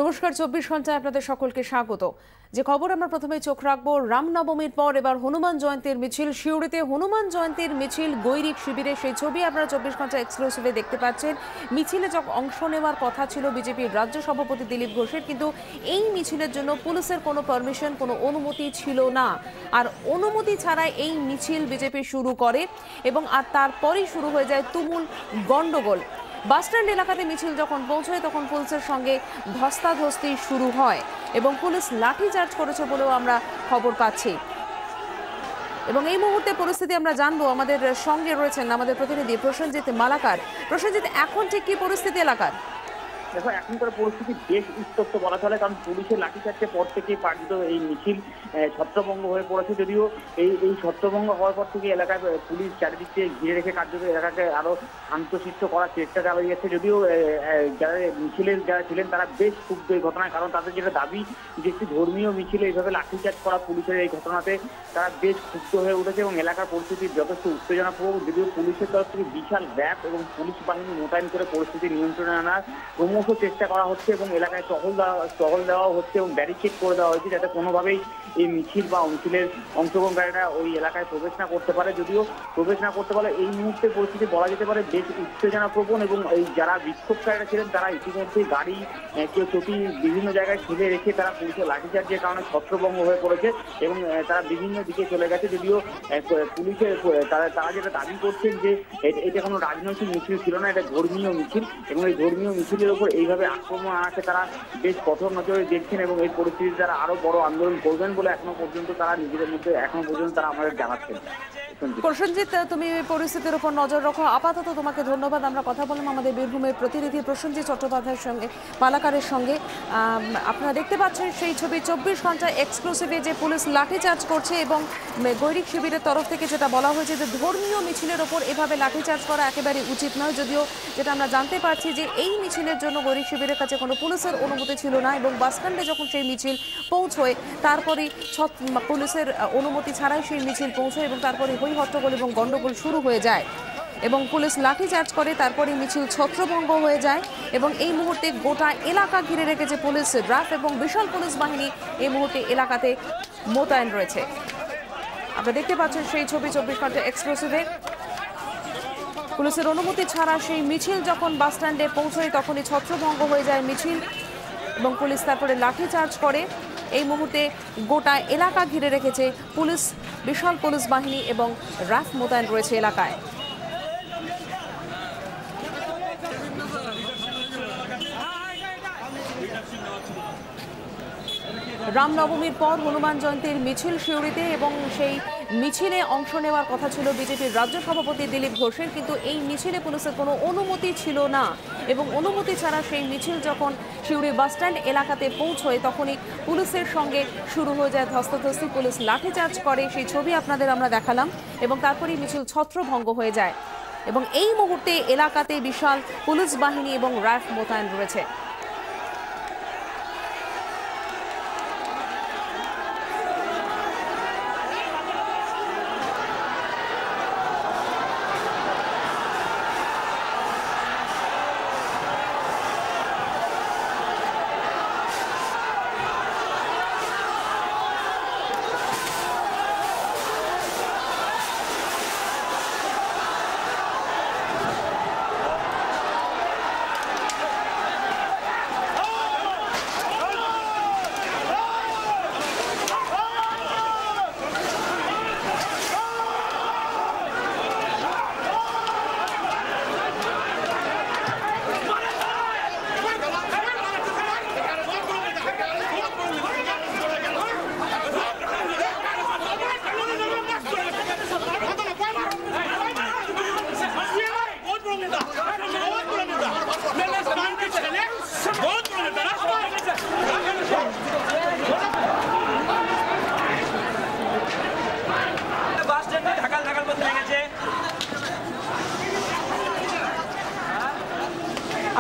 নমস্কার, ২৪ ঘন্টায় আপনাদের সকলকে স্বাগত। যে খবর আমরা প্রথমে চোখ রাখবো, রামনবমীর পর এবার হনুমান জয়ন্তীর মিছিল। সিউড়িতে হনুমান জয়ন্তীর মিছিল গৈরিক শিবিরে, সেই ছবি আপনারা ২৪ ঘন্টা এক্সক্লুসিভে দেখতে পাচ্ছেন। মিছিলে যখন অংশ নেওয়ার কথা ছিল বিজেপির রাজ্য সভাপতি দিলীপ ঘোষের, কিন্তু এই মিছিলের জন্য পুলিশের কোনো পারমিশন, কোনো অনুমতি ছিল না। আর অনুমতি ছাড়াই এই মিছিল বিজেপি শুরু করে এবং তারপরেই শুরু হয়ে যায় তুমুল গন্ডগোল। বাসস্ট্যান্ড এলাকাতে মিছিল যখন পৌঁছয় তখন পুলিশের সঙ্গে ধস্তাধস্তি শুরু হয় এবং পুলিশ লাঠিচার্জ করেছে বলেও আমরা খবর পাচ্ছি। এবং এই মুহূর্তে পরিস্থিতি আমরা জানবো, আমাদের সঙ্গে রয়েছেন আমাদের প্রতিনিধি প্রসেনজিৎ মালাকার। প্রসেনজিৎ, এখন ঠিক কি পরিস্থিতি এলাকার? দেখো, এখনকার পরিস্থিতি বেশ উত্তপ্ত বলা চলে, কারণ পুলিশের লাঠিচার্জের পর থেকে কার্যত এই মিছিল ছত্রভঙ্গ হয়ে পড়েছে। যদিও এই ছত্রভঙ্গ হওয়ার পর থেকে এলাকায় পুলিশ চারিদিক থেকে ঘিরে রেখে কার্যত এলাকাকে আরো শান্তশিষ্ট করার চেষ্টা চালিয়ে যাচ্ছে। যদিও যারা মিছিলের যারা ছিলেন তারা বেশ ক্ষুব্ধ এই ঘটনায়, কারণ তাদের যেটা দাবি যে একটি ধর্মীয় মিছিলে এইভাবে লাঠিচার্জ করা পুলিশের এই ঘটনাতে তারা বেশ ক্ষুব্ধ হয়ে উঠেছে এবং এলাকার পরিস্থিতি যথেষ্ট উত্তেজনাপূর্ণ। যদিও পুলিশের তরফ থেকে বিশাল র্যাব এবং পুলিশ বাহিনী মোতায়েন করে পরিস্থিতি নিয়ন্ত্রণে আনার চেষ্টা করা হচ্ছে এবং এলাকায় টহল দেওয়া হচ্ছে এবং ব্যারিকেড করে দেওয়া হয়েছে, যাতে কোনোভাবেই এই মিছিল বা মিছিলের অংশগ্রহণকারীরা ওই এলাকায় প্রবেশ না করতে পারে। যদিও প্রবেশ না করতে পারে, এই মুহূর্তে পরিস্থিতি বলা যেতে পারে বেশ উত্তেজনাপ্রবণ এবং এই যারা বিক্ষোভকারীরা ছিলেন তারা ইতিমধ্যে গাড়ি কেউ চটি বিভিন্ন জায়গায় ঠেলে রেখে তারা পুলিশের লাঠিচার্জের কারণে ছত্রভঙ্গ হয়ে পড়েছে এবং তারা বিভিন্ন দিকে চলে গেছে। যদিও পুলিশের তারা যেটা দাবি করছেন যে এটা কোনো রাজনৈতিক মিছিল ছিল না, এটা ধর্মীয় মিছিল এবং এই ধর্মীয় মিছিলের উপর এইভাবে আক্রমণ আনাকে তারা বেশ কঠোর নজরে দেখছেন এবং এই পরিস্থিতি তারা আরো বড় আন্দোলন করবেন বলে এখনো পর্যন্ত তারা নিজেদের মধ্যে তারা আমাদের জানাচ্ছেন। প্রসেনজিৎ, তুমি পরিস্থিতির উপর নজর রাখো। আপাতত তোমাকে ধন্যবাদ। আমরা কথা বললাম আমাদের বীরভূমের প্রতিনিধি প্রসেনজিৎ চট্টোপাধ্যায়ের সঙ্গে, মালাকারের সঙ্গে। আপনারা দেখতে পাচ্ছেন সেই ছবি ২৪ ঘন্টা এক্সক্লুসিভে, যে পুলিশ লাঠিচার্জ করছে এবং গৈরিক শিবিরের তরফ থেকে যেটা বলা হয়েছে যে ধর্মীয় মিছিলের ওপর এভাবে লাঠিচার্জ করা একেবারে উচিত নয়। যদিও যেটা আমরা জানতে পারছি যে এই মিছিলের জন্য গৈরিক শিবিরের কাছে কোনো পুলিশের অনুমতি ছিল না এবং বাসস্ট্যান্ডে যখন সেই মিছিল পৌঁছয় তারপরে পুলিশের অনুমতি ছাড়াই সেই মিছিল পৌঁছয় এবং তারপরে হই হট্টগোল এবং গন্ডগোল শুরু হয়ে যায় এবং পুলিশ লাঠিচার্জ করে। তারপরে মিছিল ছত্রভঙ্গ হয়ে যায় এবং এই মুহূর্তে গোটা এলাকা ঘিরে রেখেছে পুলিশ, র্যাব এবং বিশাল পুলিশ বাহিনী এই মুহূর্তে এলাকাতে মোতায়েন রয়েছে। আপনারা দেখতে পাচ্ছেন সেই ছবি ২৪ ঘন্টা এক্সক্লুসিভে। পুলিশের অনুমতি ছাড়া সেই মিছিল যখন বাসস্ট্যান্ডে পৌঁছয় তখনই ছত্রভঙ্গ হয়ে যায় মিছিল এবং পুলিশ তারপরে লাঠিচার্জ করে। এই মুহূর্তে গোটা এলাকা ঘিরে রেখেছে পুলিশ, বিশাল পুলিশ বাহিনী এবং র্যাব মোতায়েন রয়েছে এলাকায়। রামনবমীর পর হনুমান জয়ন্তীর মিছিল সিউড়িতে এবং সেই মিছিলে অংশ নেওয়ার কথা ছিল বিজেপির রাজ্য সভাপতি দিলীপ ঘোষের, কিন্তু এই মিছিলে পুলিশের কোনো অনুমতি ছিল না এবং অনুমতি ছাড়া সেই মিছিল যখন সিউড়ি বাসস্ট্যান্ড এলাকাতে পৌঁছয় তখনই পুলিশের সঙ্গে শুরু হয়ে যায় ধস্তাধস্তি। পুলিশ লাঠিচার্জ করে, সেই ছবি আপনাদের আমরা দেখালাম এবং তারপরেই মিছিল ছত্রভঙ্গ হয়ে যায় এবং এই মুহূর্তে এলাকাতে বিশাল পুলিশ বাহিনী এবং র্যাব মোতায়েন রয়েছে।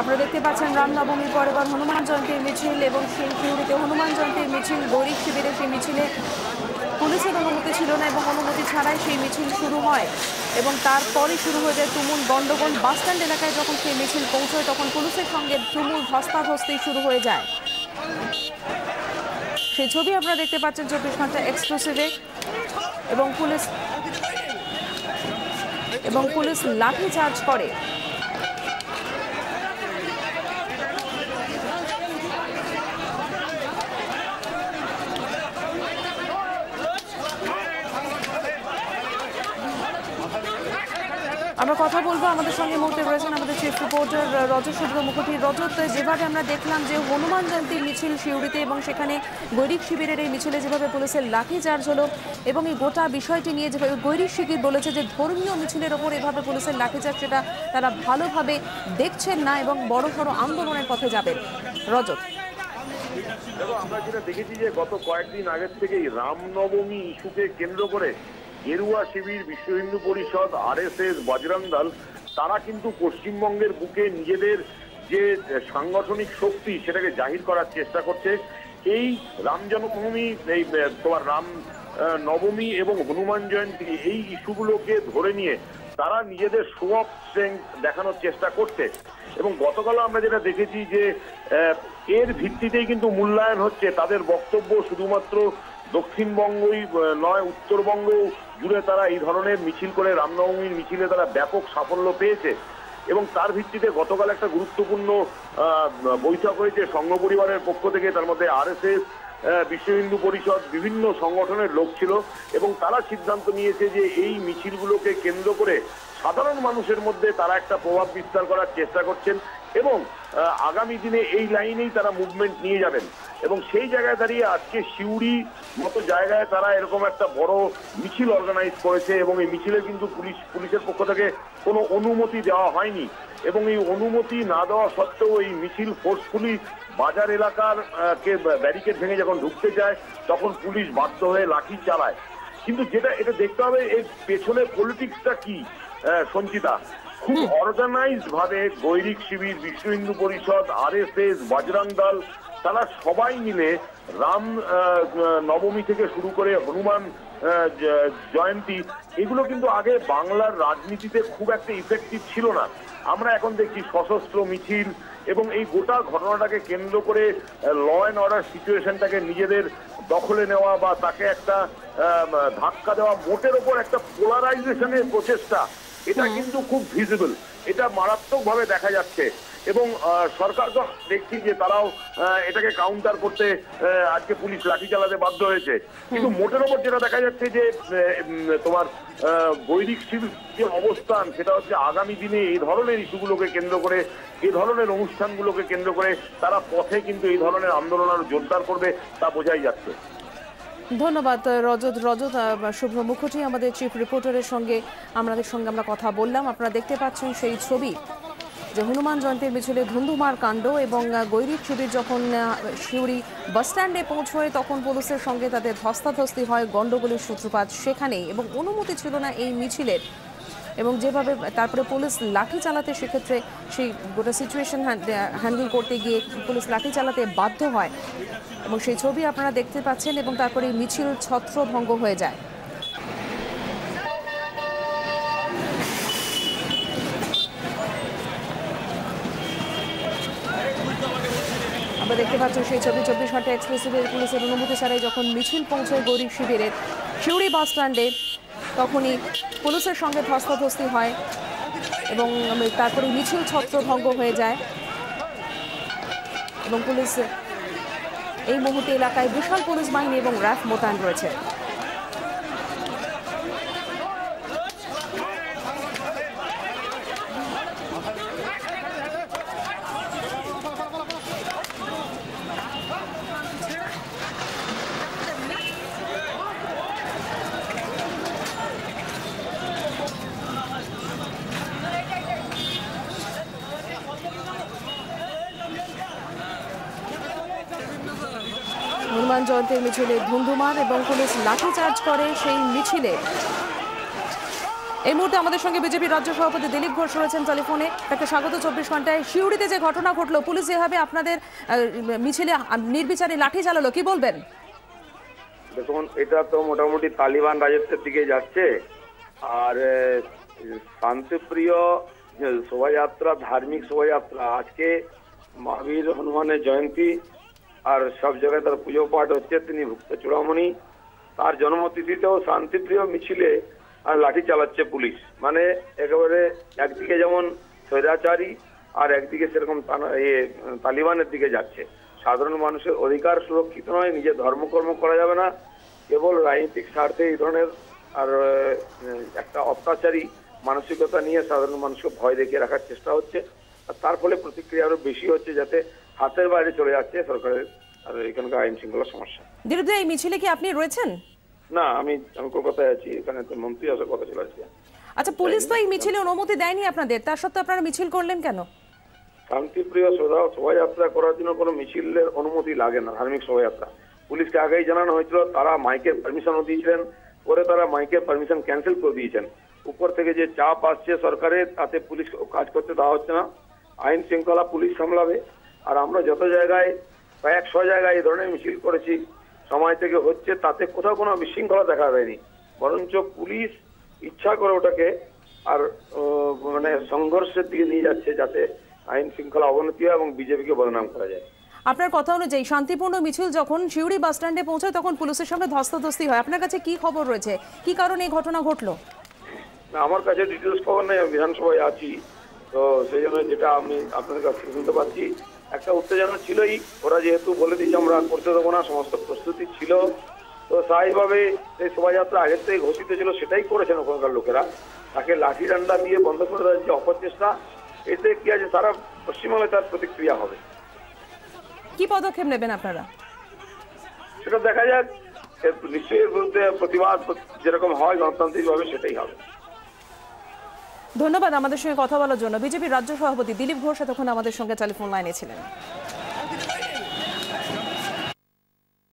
আপনারা দেখতে পাচ্ছেন রামনবমীর পর এবার হনুমান জয়ন্তীর মিছিল এবং সেই সিউড়িতে হনুমান জয়ন্তীর মিছিল গৈরিক শিবিরে, সেই মিছিলে পুলিশের অনুমতি ছিল না এবং অনুমতি ছাড়াই সেই মিছিল শুরু হয় এবং তারপরই শুরু হয়ে যায় তুমুল গন্ডগোল। বাসস্ট্যান্ড এলাকায় যখন সেই মিছিল পৌঁছয় তখন পুলিশের সঙ্গে তুমুল ধস্তাধস্তি শুরু হয়ে যায় সেই ছবি আপনারা দেখতে পাচ্ছেন 24 ঘন্টা এক্সক্লুসিভে। এবং পুলিশ লাঠি চার্জ করে। আমরা কথা বলবো, আমাদের সঙ্গে মুহূর্তে রয়েছেন আমাদের চিফ রিপোর্টার রজত শুভ্র মুখোপাধ্যায়। রজত, যেভাবে আমরা দেখলাম যে হনুমান জয়ন্তীর মিছিল সিউড়িতে এবং সেখানে গৈরিক শিবিরের এই মিছিলে যেভাবে পুলিশের লাঠি চার্জ হলো এবং এই গোটা বিষয়টি নিয়ে যেভাবে গৈরিক শিবির বলেছে যে ধর্মীয় মিছিলের ওপর এভাবে পুলিশের লাঠিচার্জ, সেটা তারা ভালোভাবে দেখছেন না এবং বড় সড় আন্দোলনের পথে যাবেন। রজত, আমরা যেটা দেখেছি যে গত কয়েকদিন আগের থেকেই রামনবমী ইস্যুকে কেন্দ্র করে গেরুয়া শিবির, বিশ্ব হিন্দু পরিষদ, RSS, বজরং দল তারা কিন্তু পশ্চিমবঙ্গের বুকে নিজেদের যে সাংগঠনিক শক্তি সেটাকে জাহির করার চেষ্টা করছে। এই রাম জন্মভূমি, এই তোমার রাম নবমী এবং হনুমান জয়ন্তী, এই ইস্যুগুলোকে ধরে নিয়ে তারা নিজেদের শো অফ স্ট্রেংথ দেখানোর চেষ্টা করছে। এবং গতকাল আমরা যেটা দেখেছি যে এর ভিত্তিতেই কিন্তু মূল্যায়ন হচ্ছে তাদের বক্তব্য। শুধুমাত্র দক্ষিণবঙ্গই নয়, উত্তরবঙ্গ জুড়ে তারা এই ধরনের মিছিল করে রামনবমীর মিছিলে তারা ব্যাপক সাফল্য পেয়েছে। এবং তার ভিত্তিতে গতকাল একটা গুরুত্বপূর্ণ বৈঠক হয়েছে সংঘ পরিবারের পক্ষ থেকে। তার মধ্যে RSS, বিশ্ব হিন্দু পরিষদ, বিভিন্ন সংগঠনের লোক ছিল এবং তারা সিদ্ধান্ত নিয়েছে যে এই মিছিলগুলোকে কেন্দ্র করে সাধারণ মানুষের মধ্যে তারা একটা প্রভাব বিস্তার করার চেষ্টা করছেন এবং আগামী দিনে এই লাইনেই তারা মুভমেন্ট নিয়ে যাবেন। এবং সেই জায়গায় দাঁড়িয়ে আজকে সিউড়ি মতো জায়গায় তারা এরকম একটা বড় মিছিল অর্গানাইজ করেছে এবং এই মিছিলে কিন্তু পুলিশের পক্ষ থেকে কোনো অনুমতি দেওয়া হয়নি। এবং এই অনুমতি না দেওয়া সত্ত্বেও এই মিছিল ফোর্সফুলি বাজার এলাকার কে ব্যারিকেড ভেঙে যখন ঢুকতে যায় তখন পুলিশ বাধ্য হয়ে লাঠি চালায়। কিন্তু এটা দেখতে হবে এর পেছনে পলিটিক্সটা কি সঞ্চিতা। খুব অর্গানাইজড ভাবে গৈরিক শিবির, বিশ্ব হিন্দু পরিষদ, RSS, বজরং দল তারা সবাই মিলে রাম নবমী থেকে শুরু করে হনুমান জয়ন্তী, এগুলো কিন্তু আগে বাংলার রাজনীতিতে খুব একটা ইফেক্টিভ ছিল না। আমরা এখন দেখছি সশস্ত্র মিছিল এবং এই গোটা ঘটনাটাকে কেন্দ্র করে ল অ্যান্ড অর্ডার সিচুয়েশনটাকে নিজেদের দখলে নেওয়া বা তাকে একটা ধাক্কা দেওয়া, মোটের ওপর একটা পোলারাইজেশনের প্রচেষ্টা, এটা কিন্তু খুব ভিজিবল, এটা মারাত্মকভাবে দেখা যাচ্ছে। এবং সরকার তো দেখছি যে তারাও এটাকে কাউন্টার করতে আজকে পুলিশ লাঠি চালাতে বাধ্য হয়েছে। কিন্তু মোটের ওপর যেটা দেখা যাচ্ছে যে তোমার গৈরিক শিবির যে অবস্থান, সেটা হচ্ছে আগামী দিনে এই ধরনের ইস্যুগুলোকে কেন্দ্র করে, এই ধরনের অনুষ্ঠানগুলোকে কেন্দ্র করে তারা পথে কিন্তু এই ধরনের আন্দোলন আরো জোরদার করবে, তা বোঝাই যাচ্ছে। ধন্যবাদ রজত। শুভ্র মুখোপাধ্যায় আমাদের চিফ রিপোর্টারের সঙ্গে আমরা কথা বললাম। আপনারা দেখতে পাচ্ছেন সেই ছবি যে হনুমান জয়ন্তীর মিছিলে ধুন্ধুমার কাণ্ড এবং গৈরিক শিবির যখন সিউড়ি বাসস্ট্যান্ডে পৌঁছয় তখন পুলিশের সঙ্গে তাদের ধস্তাধস্তি হয়, গণ্ডগোলের সূত্রপাত সেখানেই এবং অনুমতি ছিল না এই মিছিলের। এবং যেভাবে তারপরে পুলিশ লাঠি চালাতে, সেক্ষেত্রে সেই গোটা সিচুয়েশন হ্যান্ডেল করতে গিয়ে পুলিশ লাঠি চালাতে বাধ্য হয় এবং সেই ছবি আপনারা দেখতে পাচ্ছেন। এবং তারপরে মিছিল ছত্রভঙ্গ হয়ে যায়। আমরা দেখতে পাচ্ছি সেই ছবি 24 ঘন্টা এক্সক্লুসিভের। পুলিশের অনুমতি ছাড়াই যখন মিছিল পৌঁছয় গৈরিক শিবিরের সিউড়ি বাস স্ট্যান্ডে, তখনই পুলিশের সঙ্গে ধস্তাধস্তি হয় এবং তারপরে মিছিল ছত্রভঙ্গ হয়ে যায়। এবং পুলিশ এই মুহূর্তে এলাকায় বিশাল পুলিশ বাহিনী এবং র্যাফ মোতায়েন রয়েছে। হনুমান জয়ন্তীর মিছিলে ধুন্ধুমার এবং পুলিশ লাঠিচার্জ করে সেই মিছিলে। এই মুহূর্তে আমাদের সঙ্গে বিজেপি রাজ্য সভাপতি দিলীপ ঘোষ রয়েছেন টেলিফোনে। তাকে স্বাগত 24 ঘন্টায়। সিউড়িতে যে ঘটনা ঘটলো, পুলিশ যেভাবে আপনাদের মিছিলে নির্বিচারে লাঠি চালালো, কি বলবেন? দেখুন, এটা তো মোটামুটি তালিবান রাজত্বের দিকে যাচ্ছে। আর শান্তিপ্রিয় শোভাযাত্রা, ধার্মিক শোভাযাত্রা, আজকে মহাবীর হনুমানের জয়ন্তী, আর সব জায়গায় তার পুজো পাঠ হচ্ছে। তিনি ভুক্ত চূড়ামণি, তার জন্মতিথিতেও শান্তিপ্রিয় মিছিলে আর লাঠি চালাচ্ছে পুলিশ। মানে একেবারে একদিকে যেমন স্বৈরাচারী আর একদিকে সেরকম তালিবানের দিকে যাচ্ছে। সাধারণ মানুষের অধিকার সুরক্ষিত নয়, নিজের ধর্মকর্ম করা যাবে না, কেবল রাজনৈতিক স্বার্থে এই ধরনের আর একটা অত্যাচারী মানসিকতা নিয়ে সাধারণ মানুষকে ভয় দেখিয়ে রাখার চেষ্টা হচ্ছে। আর তার ফলে প্রতিক্রিয়া আরো বেশি হচ্ছে, যাতে হাতের বাইরে চলে যাচ্ছে সরকারের আর এখানকার আইন শৃঙ্খলা সমস্যা। দিলীপ, এই মিছিলে কি আপনি রয়েছেন? না, আমি কলকাতায় আছি, এখানে তো মন্ত্রী আসার কথা চলে আসছে। আচ্ছা, পুলিশ তো এই মিছিলে অনুমতি দেয়নি আপনাদের, তার সত্ত্বেও আপনারা মিছিল করলেন কেন? শান্তিপ্রিয় শোভাযাত্রা করার জন্য কোনো মিছিলের অনুমতি লাগে না। ধার্মিক শোভাযাত্রা পুলিশকে আগেই জানানো হয়েছিল, তারা মাইকের পারমিশনও দিয়েছিলেন, পরে তারা মাইকের পারমিশন ক্যান্সেল করে দিয়েছেন। উপর থেকে যে চাপ আসছে সরকারের, তাতে পুলিশ কাজ করতে দেওয়া হচ্ছে না। আইন শৃঙ্খলা পুলিশ সামলাবে। আর আমরা যত জায়গায় প্রায় 100 জায়গায় এই ধরনের মিছিল করেছি, সময় থেকে হচ্ছে, তাতে কোথাও কোনো বিশৃঙ্খলা দেখা দেয়নি, বরঞ্চ পুলিশ ইচ্ছা করে ওটাকে আর মানে সংঘর্ষের দিকে নিয়ে যাচ্ছে, যাতে আইন শৃঙ্খলা অবনতি হয় এবং বিজেপিকে বদনাম করা যায়। আপনার কথা অনুযায়ী শান্তিপূর্ণ মিছিল যখন সিউড়ি বাস স্ট্যান্ডে পৌঁছায় তখন পুলিশের সঙ্গে ধস্তাধস্তি হয়, আপনার কাছে কি খবর রয়েছে, কি কারণে এই ঘটনা ঘটলো? না, আমার কাছে ডিটেলস খবর নেই, আমি বিধানসভায় আছি, তো সেই জন্য যেটা আমি আপনাদের কাছ থেকে শুনতে পাচ্ছি, একটা উত্তেজনা ছিলই। ওরা যেহেতু বলে দিয়েছে আমরা করতে দেবো না, সমস্ত প্রস্তুতি ছিল, তো স্বাভাবিকভাবে এই শোভাযাত্রা আগের থেকে ঘোষিত ছিল, সেটাই করেছেন ওখানকার লোকেরা। তাকে লাঠি ডান্ডা দিয়ে বন্ধ করে দেওয়ার যে অপচেষ্টা, এতে কি আছে সারা পশ্চিমবঙ্গে তার প্রতিক্রিয়া হবে। কি পদক্ষেপ নেবেন আপনারা সেটা দেখা যাক, নিশ্চয়ই এর বিরুদ্ধে প্রতিবাদ যেরকম হয় গণতান্ত্রিকভাবে সেটাই হবে। ধন্যবাদ আমাদের সঙ্গে কথা বলার জন্য। বিজেপির রাজ্য সভাপতি দিলীপ ঘোষ এতক্ষণ আমাদের সঙ্গে টেলিফোন লাইনে ছিলেন।